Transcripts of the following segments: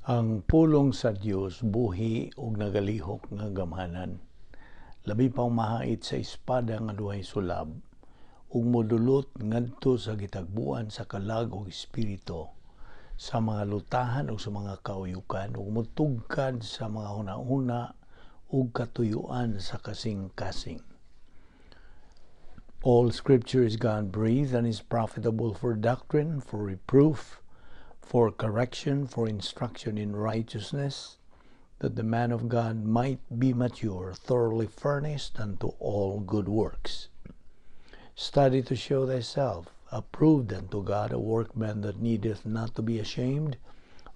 Ang pulong sa Dios buhi ug nagalihok nga gamhanan. Labi pang mahait sa espada nga duhay sulab ug modulot ngadto sa gitagbuan sa kalag ug espiritu, sa mga lutahan ug sa mga kauyukan ug motugkad sa mga hunahuna ug katuyuan sa kasing-kasing. All Scripture is God-breathed and is profitable for doctrine, for reproof, for correction, for instruction in righteousness, that the man of God might be mature, thoroughly furnished unto all good works. Study to show thyself approved unto God, a workman that needeth not to be ashamed,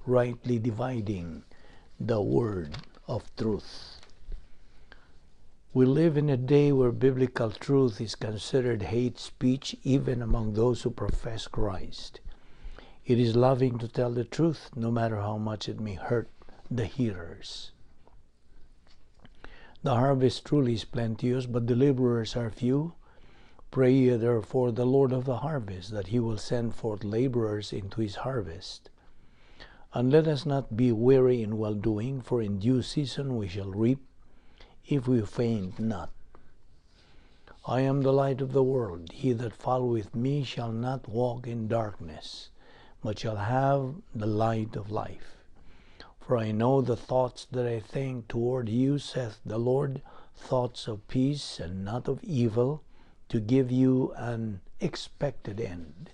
rightly dividing the word of truth. We live in a day where biblical truth is considered hate speech even among those who profess Christ. It is loving to tell the truth, no matter how much it may hurt the hearers. The harvest truly is plenteous, but the laborers are few. Pray ye therefore the Lord of the harvest, that he will send forth laborers into his harvest. And let us not be weary in well-doing, for in due season we shall reap, if we faint not. I am the light of the world. He that followeth me shall not walk in darkness, but shall have the light of life. For I know the thoughts that I think toward you, saith the Lord, thoughts of peace and not of evil, to give you an expected end.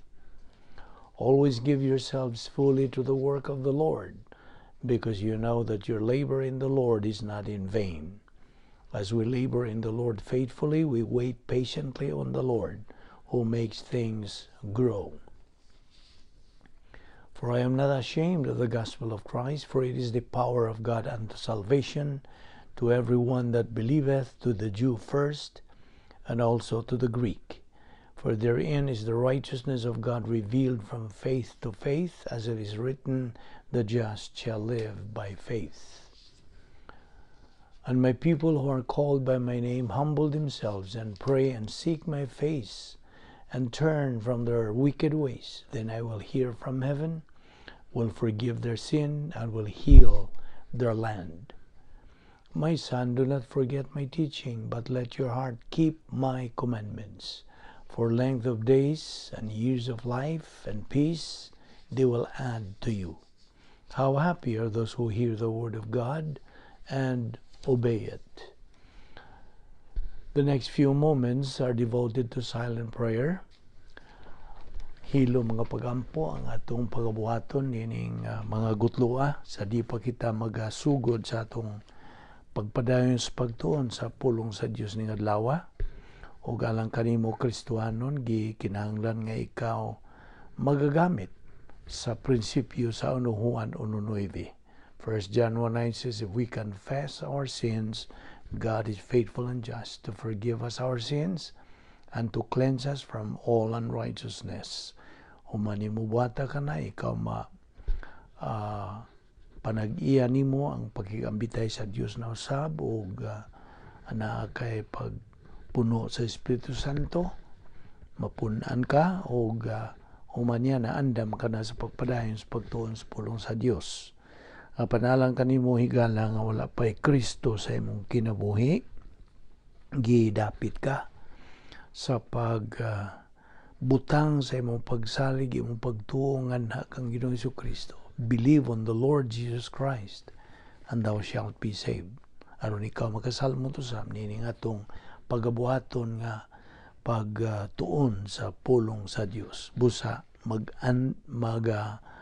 Always give yourselves fully to the work of the Lord, because you know that your labor in the Lord is not in vain. As we labor in the Lord faithfully, we wait patiently on the Lord, who makes things grow. For I am not ashamed of the gospel of Christ, for it is the power of God unto salvation to every one that believeth, to the Jew first, and also to the Greek. For therein is the righteousness of God revealed from faith to faith, as it is written, the just shall live by faith. And my people who are called by my name humble themselves and pray and seek my face and turn from their wicked ways. Then I will hear from heaven, will forgive their sin, and will heal their land. My son, do not forget my teaching, but let your heart keep my commandments. For length of days and years of life and peace they will add to you. How happy are those who hear the word of God and obey it. The next few moments are devoted to silent prayer. Hilo mga pagampo ang atong pagabuhaton nining mga gutlua sa di pa kita magasugod sa atong pagpadayon sa pagtuon sa pulong sa Dios ning adlaw. Ug alang kanimo Kristiyanon gikinahanglan nga ikaw magagamit sa prinsipyo sa Juan 1:9. 1 John 1:9 says, if we confess our sins, God is faithful and just to forgive us our sins and to cleanse us from all unrighteousness. Human imubuhata ka na, ikaw panag-iya nimo ang pagkikambitay sa Dios na usab ug ana kay pagpuno sa Espiritu Santo, mapunan ka ug human niya na andam ka na sa pagpadayon sa pagtuon sa pulong sa Dios. Panalang kanimo higala nga wala pa'y Kristo sa imong kinabuhi, gidapit ka sa butang sa imong pagsalig, imong pagtuo nganha kang Ginoong Jesucristo. Believe on the Lord Jesus Christ, and thou shalt be saved. Aron ikaw makasalmo to sa nining atong pagabuhaton nga pagtuon sa pulong sa Dios. Busa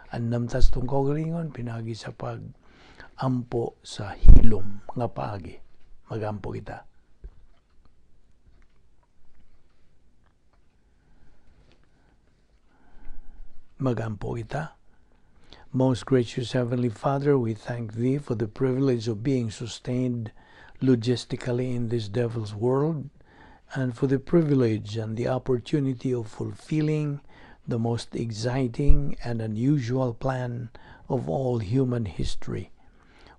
andamtas tong kaugalingon pinagi sa pag-ampo sa hilom nga paagi. Magampo kita. Magampo kita. Most gracious Heavenly Father, we thank Thee for the privilege of being sustained logistically in this devil's world, and for the privilege and the opportunity of fulfilling the most exciting and unusual plan of all human history.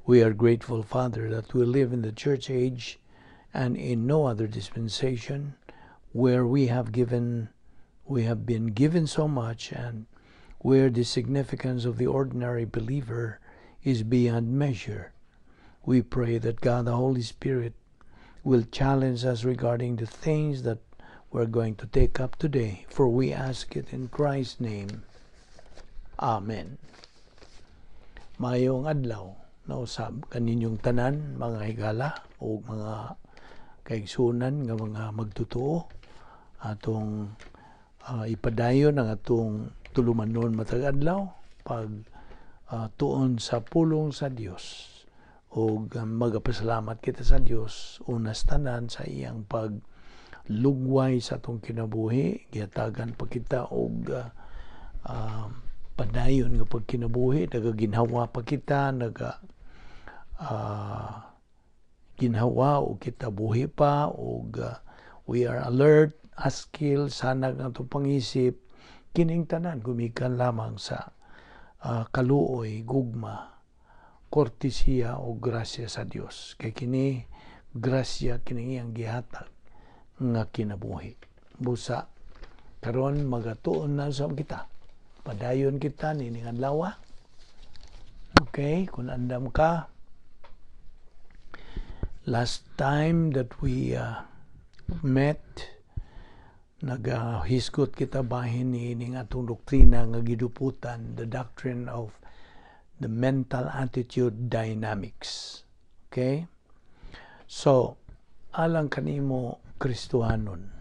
We are grateful, Father, that we live in the church age and in no other dispensation where we have been given so much, and where the significance of the ordinary believer is beyond measure. We pray that God, the Holy Spirit, will challenge us regarding the things that we're going to take up today. For we ask it in Christ's name. Amen. Mayong adlaw, nausab kaninyong tanan, mga higala o mga kaigsunan nga mga magtutuo, atong ipadayon ang atong tulumanon matag adlaw pag tuon sa pulong sa Dios. O magapasalamat kita sa Dios unas tanan sa iyang paglugway sa atong kinabuhi, gihatagan pa kita og padayon nga pagkinabuhi, nagaginhawa pa kita, ginhawa o kita buhi pa, o we are alert, askil, sanag ng itong pangisip, kining tanan, gumikan lamang sa kaluoy, gugma, kortesiya o grasya sa Dios. Kay kini, grasya, kini iyang gihatag nga kinabuhi. Busa, karon magatuon na sa kita. Padayon kita nining adlaw. Okay, kung andam ka, last time that we met, naghisgot kita bahin nining atong doktrina nga giduputan, the doctrine of the mental attitude dynamics. Okay? So, alang kanimo Kristohanon,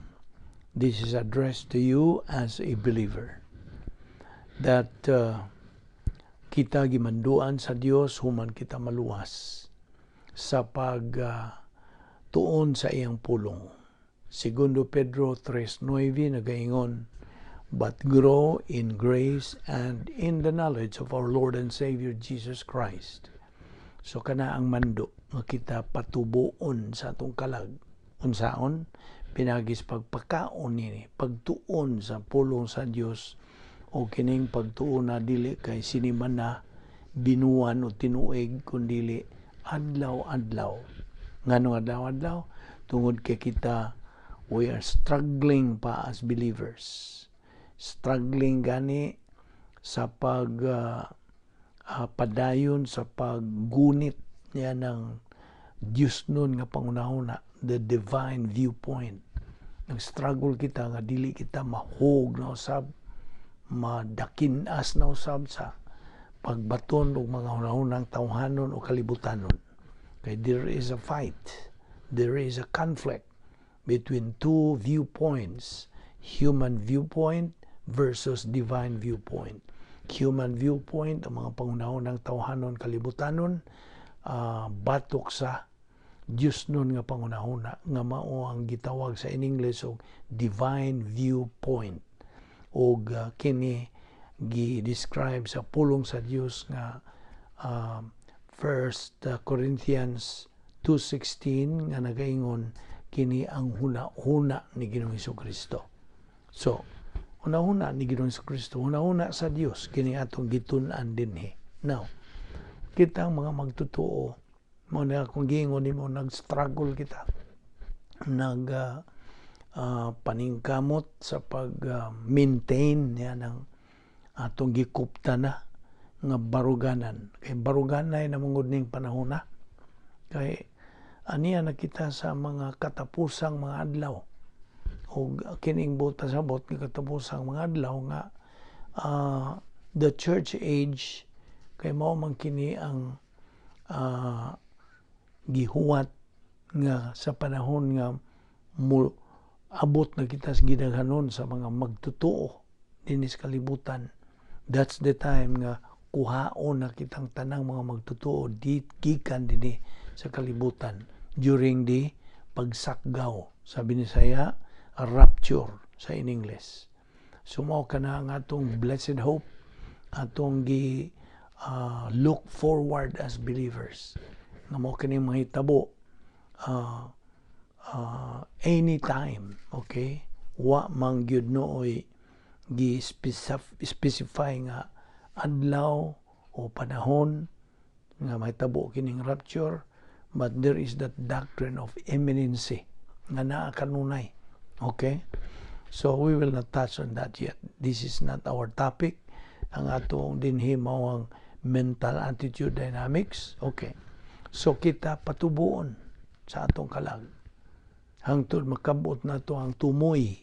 this is addressed to you as a believer. That kita gimanduan sa Dios human kita maluwas sa pag tuon sa iyang pulong. Segundo Pedro 3:9 nagaingon, but grow in grace and in the knowledge of our Lord and Savior Jesus Christ. So kana ang mando nga kita patubuon sa atong kalag. Unsaon? Pinagis pagpakaon nini, pagtuon sa pulong sa Dios, o kining pagtuon na dili kay siniman na binuan o tinuig, kundili adlaw-adlaw. Ngano adlaw-adlaw? Tungod kay kita, we are struggling pa as believers. Struggling gani sa padayon, sa paggunit niya ng Diyos nun nga pangunahuna, the divine viewpoint. Nag-struggle kita nga dili kita mahog na usab, madakinas na usab sa pagbaton og mga hunahunang tawhanon o kalibutanon. Kay there is a fight, there is a conflict between two viewpoints, human viewpoint versus divine viewpoint. Human viewpoint, ang mga pangunahunang tawhanon kalibutanon, batok sa Diyos nun nga pangunahuna, nga mao ang gitawag sa in English og divine viewpoint. O kini gi-describe sa pulong sa Dios nga 1 Corinthians 2:16 nga nagaingon, kini ang huna-huna ni Ginoong Hesukristo. So, huna-huna ni Ginoong Hesukristo, huna-huna sa Dios, kini atong gitun-an dinhi. Now, kita ang mga magtutuo, mo na kung gingon nimo, nag-struggle kita, paningkamot sa pag-maintain niya ng atong gikupta na nga baruganan. Kay baruganay na mungod ning panahon na. Kay aniya na kita sa mga katapusang mga adlaw. O kining buta sa bot nga katapusang mga adlaw nga the church age, kay mao man kini ang gihuwat nga sa panahon nga abot na kita sa gidaghanon sa mga magtutuo dinis kalibutan. That's the time nga kuhaon na kitang tanang mga magtutuo gikan dinhi sa kalibutan during the pagsakgaw, sa Bisaya rapture sa in English. Sumaw ka na ang atong blessed hope, atong look forward as believers nga mo kining mahitabo anytime, okay? Wa mang gyud nooy gi-specify nga adlaw o panahon nga mahitabo kining rapture, but there is that doctrine of imminency nga naa kanunay. Okay? So we will not touch on that yet. This is not our topic. Ang atong dinhi mao ang mental attitude dynamics. Okay. So kita patubuon sa atong kalag. Hangtod makabot na to ang tumoy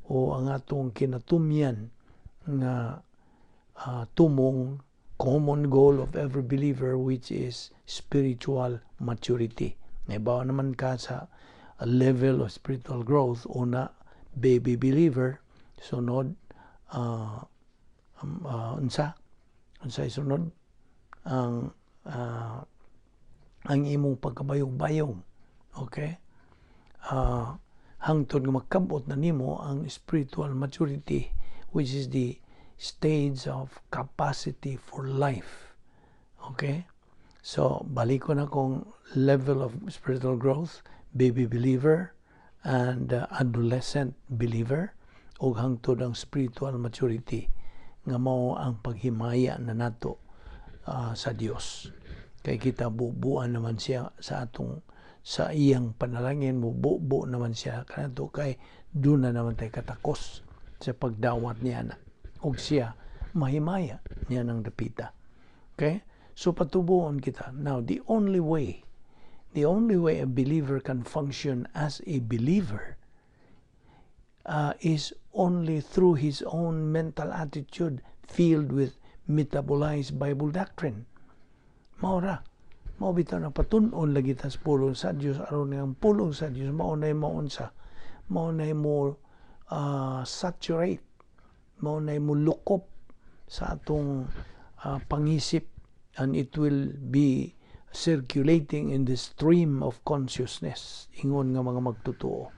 o ang atong kinatumyan nga tumong common goal of every believer, which is spiritual maturity. Naibawa naman ka sa a level of spiritual growth. Una, baby believer. Sunod, unsay sunod ang imong pagkabayong-bayong. Okay? Hangtod nga makabot na nimo ang spiritual maturity, which is the stage of capacity for life. Okay? So, balik ko na kung level of spiritual growth, baby believer and adolescent believer, o hangtod ang spiritual maturity nga mao ang paghimaya na nato sa Dios. Kay kita bubuan naman siya sa iyang panalangin, bubo naman siya kanato, kay doon na naman tayo katakos sa pagdawat niya na og siya mahimaya niya ng dapita. Okay? So patubuon kita. Now, the only way a believer can function as a believer is only through his own mental attitude filled with metabolized Bible doctrine. Maura, mao bitaw na patun-on lagi tas pulong sa Dios, aron nga pulong sa Dios mao nay maunsa, mao nay mo saturate, mao nay mo lukop sa atong pangisip, and it will be circulating in the stream of consciousness, ingon nga mga magtotoo.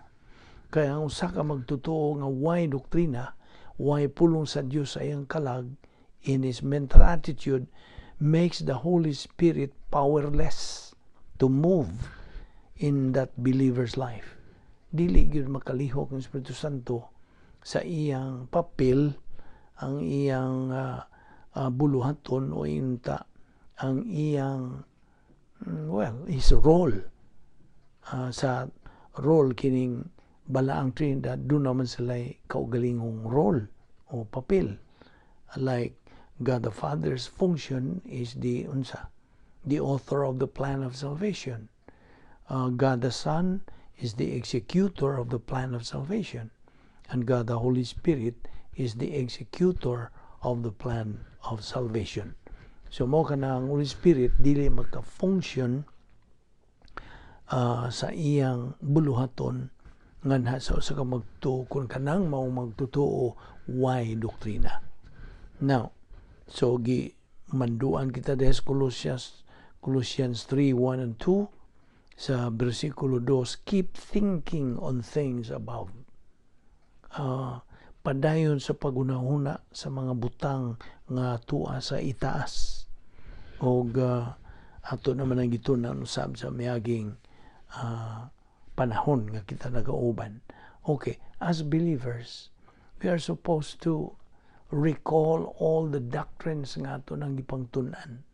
Kaya ang usa ka magtotoo nga why doktrina, why pulong sa Dios sa iyang kalag, in his mental attitude, makes the Holy Spirit powerless to move in that believer's life. Dili gyud makalihok ang Espiritu Santo sa iyang papel, ang iyang buluhaton o inta, ang iyang his role, sa role kining balaang Trinidad, doon naman sila kaugalingong role o papel. Like God the Father's function is the author of the plan of salvation. God the Son is the executor of the plan of salvation. And God the Holy Spirit is the executor of the plan of salvation. So mo ka na ang Holy Spirit dili maka-function sa iyang buluhaton nga sa usa ka magtuo kung kanang mao magtotoo why doktrina. Now, so manduan kita des Colossians 3:1 and 2 sa bersikulo 2, keep thinking on things above. Padayon sa pagunahuna sa mga butang nga tua sa itaas. Og ato naman ang gitunan usab sa miaging panahon nga kita nagauban. Okay, as believers, we are supposed to recall all the doctrines nga ato nang gipangtun-an.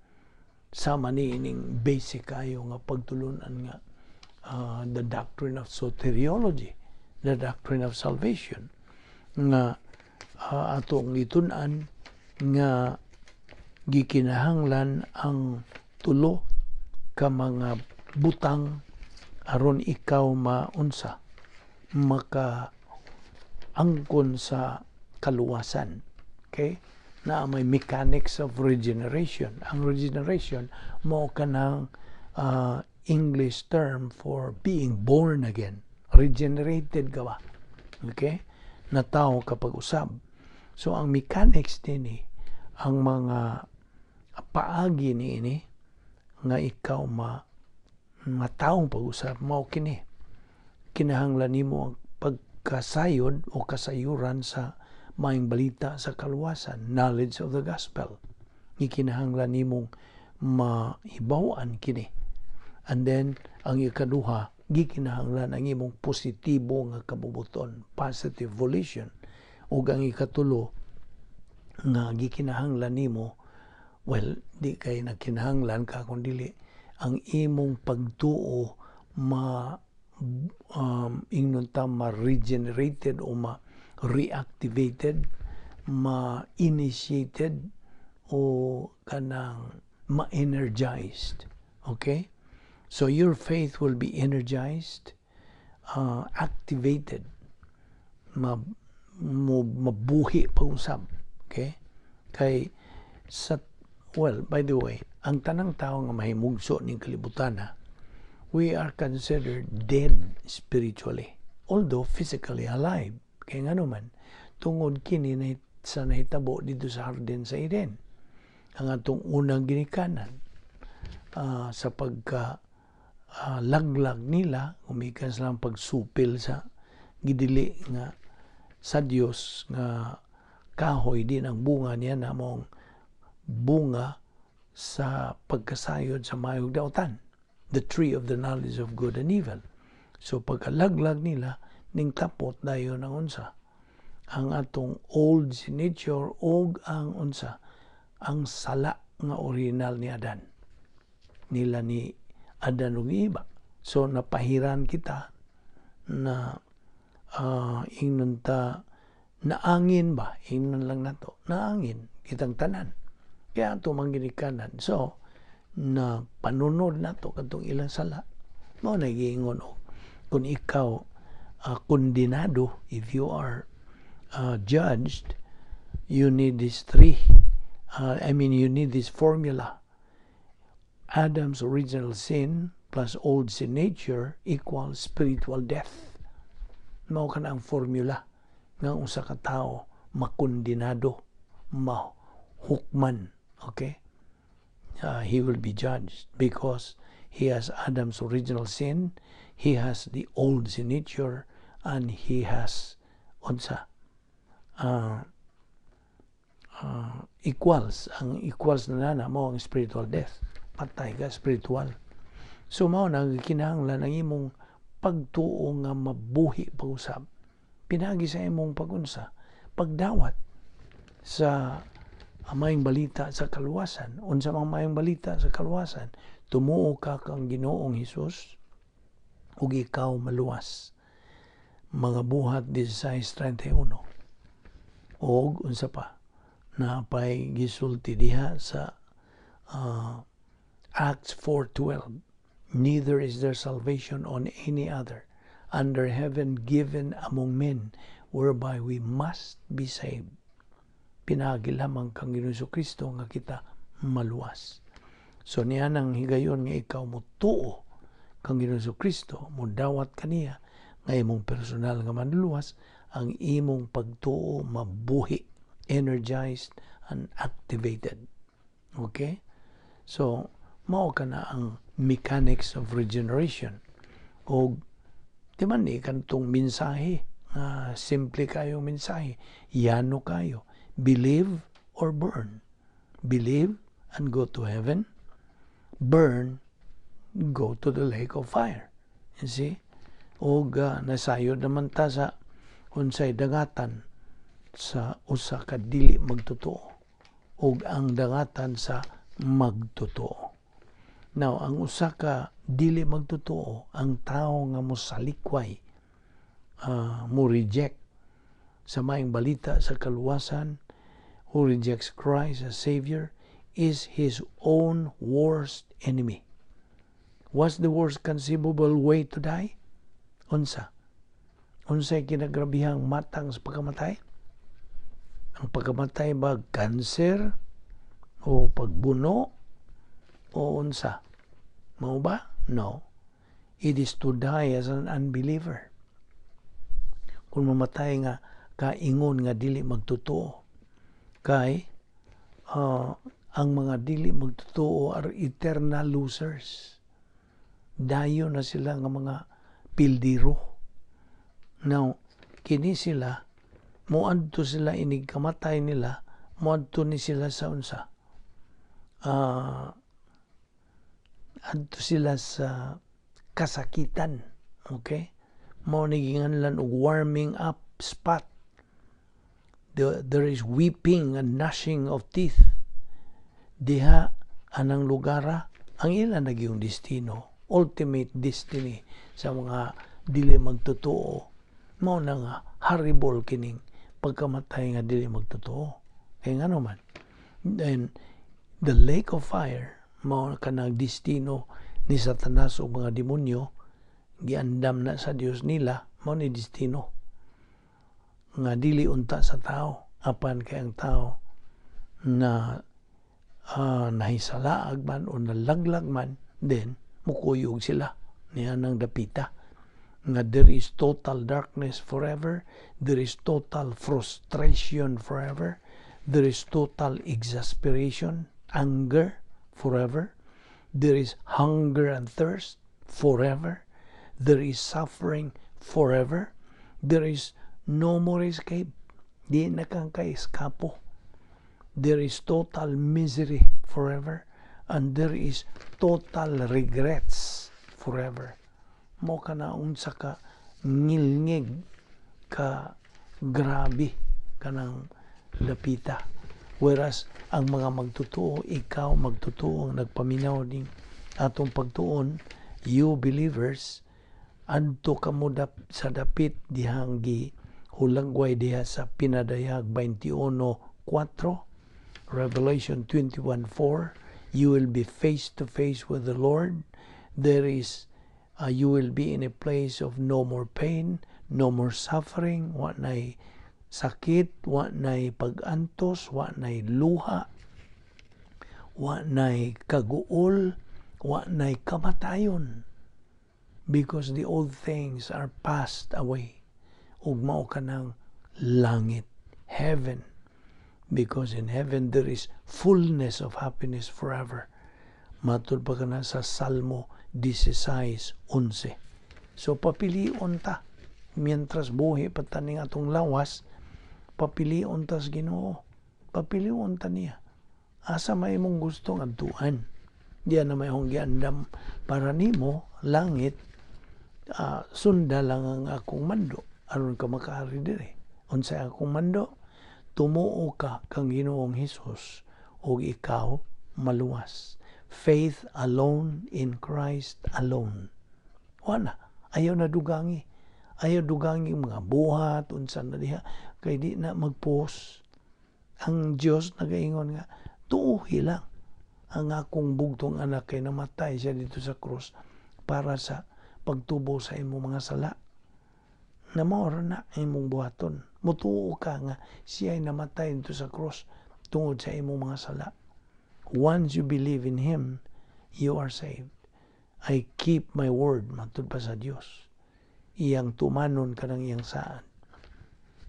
Sama ni ining basic kayo nga pagtulunan nga the doctrine of soteriology, the doctrine of salvation, nga atong gitun-an nga gikinahanglan ang tulo ka mga butang aron ikaw maka angkon sa kaluwasan. Okay? Na may mechanics of regeneration. Ang regeneration mao kanang English term for being born again. Regenerated ka ba? Okay? Na tao kapag usab. So ang mechanics din ang mga paagi ni nga ikaw mataong pag-usap mao kini. Kinahanglan nimo ang pagkasayod o kasayuran sa maayong balita sa kaluwasan, knowledge of the gospel. Kinahanglan nimong maibawan kini. And then ang ikaduha, gikinahanglan ang imong positibo nga kabubuton, positive volition. Ug ang ikatulo nga gikinahanglan nimo, well, di kay nagkinahanglan ka kundi ang imong pagtuo ma-regenerated o ma-reactivated, ma-initiated o kanang ma-energized. Okay? So your faith will be energized, activated, mabuhi pa usab. Okay? Kay by the way, ang tanang tao nga mahimugso ning kalibutan, we are considered dead spiritually, although physically alive. Kaya nga naman, tungod kini sa nahitabo dito sa Hardin sa Eden, ang atong unang ginikanan, sa laglag nila, umikan silang pagsupil sa gidili nga sa Dios nga kahoy din ang bunga niya na mong bunga sa pagkasayod sa mayong dautan, the tree of the knowledge of good and evil. So pagkalaglag nila, ning tapot dayon ang unsa, ang atong old nature og ang unsa, ang sala nga original ni Adan, nila ni Adan ug iba. So napahiran kita na ingnon ta naangin ba, ingnon lang nato, naangin kitang tanan. Kaya ato mangginikanan. So na panunod nato kadtong ilang sala, mao na giingon kung ikaw kondenado, if you are judged, you need these you need this formula. Adam's original sin plus old sin nature equals spiritual death. Mao kana ang formula nga usa ka tawo makondenado, mahukman. Okay? He will be judged because he has Adam's original sin, he has the old sin nature, and he has equals. Ang equals na mo ang spiritual death. Patay ka spiritual. So mao na kinahanglan ang imong pagtuo nga mabuhi pag-usab. Pinagi sa imong pagdawat sa mayong balita sa kaluwasan. Unsa mang mayong balita sa kaluwasan, tumuo ka kang Ginoong Hesus ug ikaw maluwas. Mga buhat 16:31. Og unsa pa, napay gisulti diha sa Acts 4:12. Neither is there salvation on any other under heaven given among men whereby we must be saved. Pinagi lamang kang Ginoong Kristo nga kita maluwas. So niya nang higayon nga ikaw mo tuo kang Ginoong Kristo, mo dawat kaniya nga imong personal nga manluwas, ang imong pagtuo mabuhi, energized and activated. Okay? So mao kana ang mechanics of regeneration. O di man ikantong mensahe, simple kayo mensahe, yano kayo, believe or burn. Believe and go to heaven, burn, go to the lake of fire. You see? O nasayod naman ta sa unsay dangatan sa usa ka dili magtotoo o ang dangatan sa magtotoo. Now, ang usa ka dili magtotoo, ang tao nga mosalikway, mo reject sa maayong balita sa kaluwasan, who rejects Christ as Savior, is his own worst enemy. What's the worst conceivable way to die? Unsa? Unsay kinagrabihang matang sa pagkamatay? Ang pagkamatay ba cancer o pagbuno o unsa? Mao ba? No. It is to die as an unbeliever. Kung mamatay nga kaingon nga dili magtotoo, kay ang mga dili magtotoo are eternal losers. Dayo na sila nga mga pildiro. Now, kini sila, muadto sila inig kamatay nila, muadto ni sila sa unsa. Adto sila sa kasakitan. Okay? Mao niginganlan og warming up spot. There is weeping and gnashing of teeth. Diha anang lugara ang ilang naging destino, ultimate destiny sa mga dili magtotoo. Mao na nga horrible kining pagkamatay nga dili magtotoo. Kaya nga naman, Then the lake of fire mao kanang destino ni Satanas o mga demonyo, giandam na sa Dios nila, mao ni destino nga dili unta sa tao, apan kay ang tao na nahisalaag man o nalaglag man, then mukuyog sila niya nang dapita nga there is total darkness forever, there is total frustration forever, there is total exasperation, anger forever, there is hunger and thirst forever, there is suffering forever, there is no more escape, di na kang ka-eskapo, there is total misery forever, and there is total regrets forever. Mo ka na unsa ka ngilngig ka grabe kanang dapita. Whereas ang mga magtutuo, ikaw magtutuo ang nagpaminaw ding atong pagtuon, you believers, adto kamo sa dapit dihang gi hulagway diha sa pinadayag 21:4, Revelation 21:4, you will be face to face with the Lord. There is you will be in a place of no more pain, no more suffering, wa nay sakit, wa nay pag-antos, wa nay luha, wa nay kaguol, wa nay kamatayon, because the old things are passed away. Ug mao kanang langit, heaven, because in heaven there is fullness of happiness forever. Matud pa kana sa Salmo 16:11. So papilion ta, mientras buhi pa taning atong lawas, papilion ta sa Ginoo, papilion ta niya. Asa may mong gustong adtuan, diyan na may hong giandam para nimo langit, sunda lang ang akong mando aron ka makaari diri. Unsay akong mando? Tumuo ka kang Ginoong Hesus ug ikaw maluwas. Faith alone in Christ alone. Wala, ayaw na dugangi. Ayaw dugangi mga buhat, unsan na diha, kay di na mag-post. Ang Diyos nagaingon nga, tuuhi lang. Ang akong bugtong anak kay namatay siya dito sa krus para sa pagtubo sa imong mga sala. Namora na imong buhaton. Mutuo ka nga siya ay namatay dito sa krus tungod sa imong mga sala. Once you believe in Him, you are saved. I keep my word, matud pa sa Dios. Iyang tumanon ka ng iyang saan.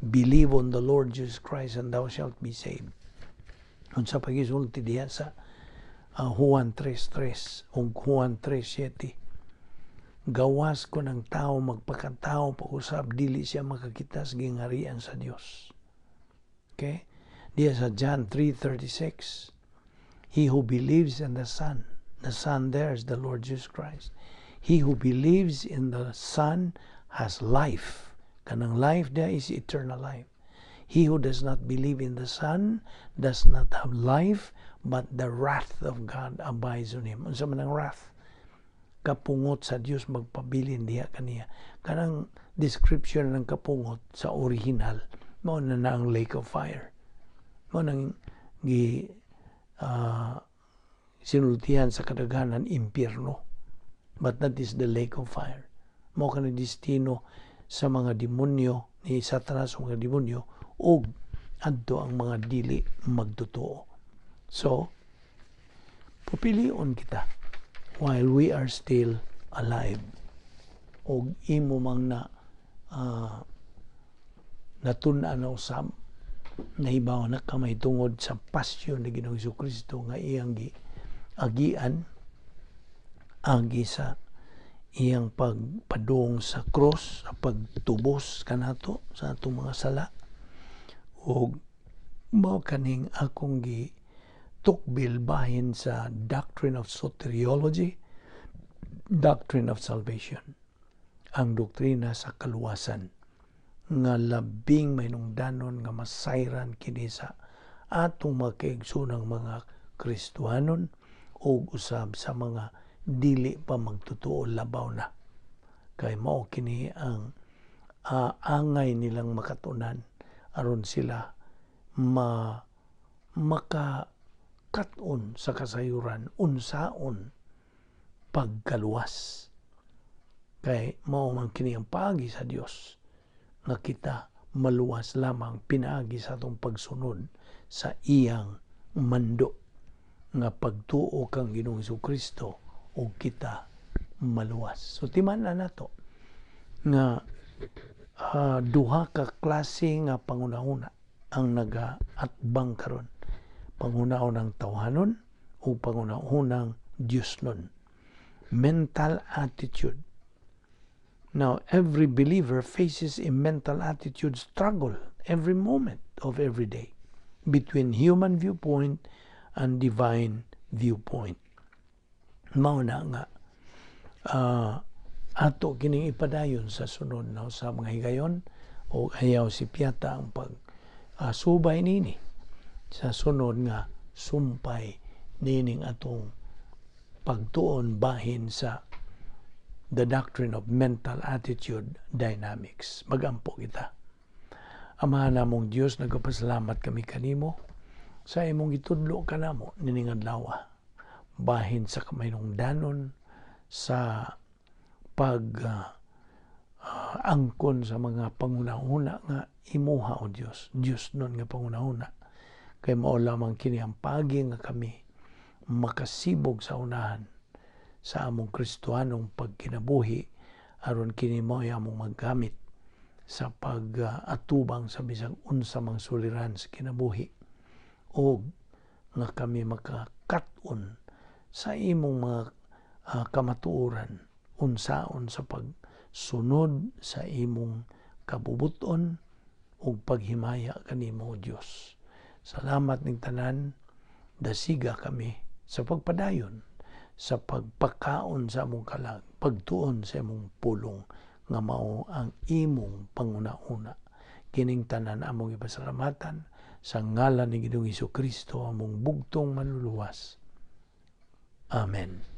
Believe on the Lord Jesus Christ and thou shalt be saved. Kung sa pagisulti diya sa Juan 3:3 o Juan 3:7, gawas ko ng tao magpakatao pag-usab dili siya makakita sa gingarian sa Dios. Okay? Diya sa John 3:36, he who believes in the Son there is the Lord Jesus Christ. He who believes in the Son has life. Kanang life there is eternal life. He who does not believe in the Son does not have life, but the wrath of God abides on him. Unsa man ang wrath? Kapungot sa Dios magpabilin diha kaniya. Kanang description ng kapungot sa original, mao na ang lake of fire. Mao nang sinultihan sa kadaghanan impyerno. But that is the lake of fire. Mao kanang destino sa mga demonyo ni Satanas, mga demonyo, ug adto ang mga dili magtotoo. So, pupilion kita while we are still alive. Og imo mang na natun-an na usab, nahibaw na kamay tungod sa pasyon ni Ginoong Jesucristo nga iyang agian, agi sa iyang pagpadung sa cross, sa pagtubos kanato sa atong mga sala. Og mao kaning akong tukbil bahin sa Doctrine of Soteriology, Doctrine of Salvation, ang doktrina sa kaluwasan, nga labing mainungdanon nga masayran kini sa atong mga kaigsoonang mga Kristiyanon o usab sa mga dili pa magtotoo labaw na. Kay mao kini ang angay nilang makatunan aron sila kat-on sa kasayuran unsaon pagkaluwas. Kay mao man kini ang paagi sa Dios nga kita maluwas lamang pinaagi sa atong pagsunod sa iyang mando nga pagtuo kang Ginoong Jesucristo o kita maluwas. So timan na nato nga duha ka klase nga pangunahuna ang nagaatbang karon. Pangunahunang tawhanon o pangunahunang Diosnon. Mental attitude. Now, every believer faces a mental attitude struggle every moment of every day between human viewpoint and divine viewpoint. Mao na nga ato kining ipadayon sa sunod na sa mga higayon o ayaw si Piata ang subay nini sa sunod nga sumpay nining atong pagtuon bahin sa the doctrine of mental attitude dynamics. Magampo kita. Amahan namong Dios, nagpasalamat kami kanimo sa imong gitudlo kanamo nining adlaw bahin sa kamayungdanon sa angkon sa mga pangunahuna nga imuha o Dios. Dios nun nga pangunahuna. Kay mao lamang kini ang pagi nga kami makasibog sa unahan sa among Kristohanong pagkinabuhi aron kini mao among maggamit sa pag-atubang sa bisag unsa mang suliran sa kinabuhi o nga kami makakat-on sa imong mga kamatuoran unsaon sa pagsunod sa imong kabubuton o paghimaya kanimo Dios. Salamat ning tanan, dasiga kami sa pagpadayon sa pagpakaon sa among kalag, pagtuon sa imong pulong nga mao ang imong panguna-una. Kining tanan among ipasalamatan sa ngalan ni Ginoong Jesucristo among bugtong manluluwas. Amen.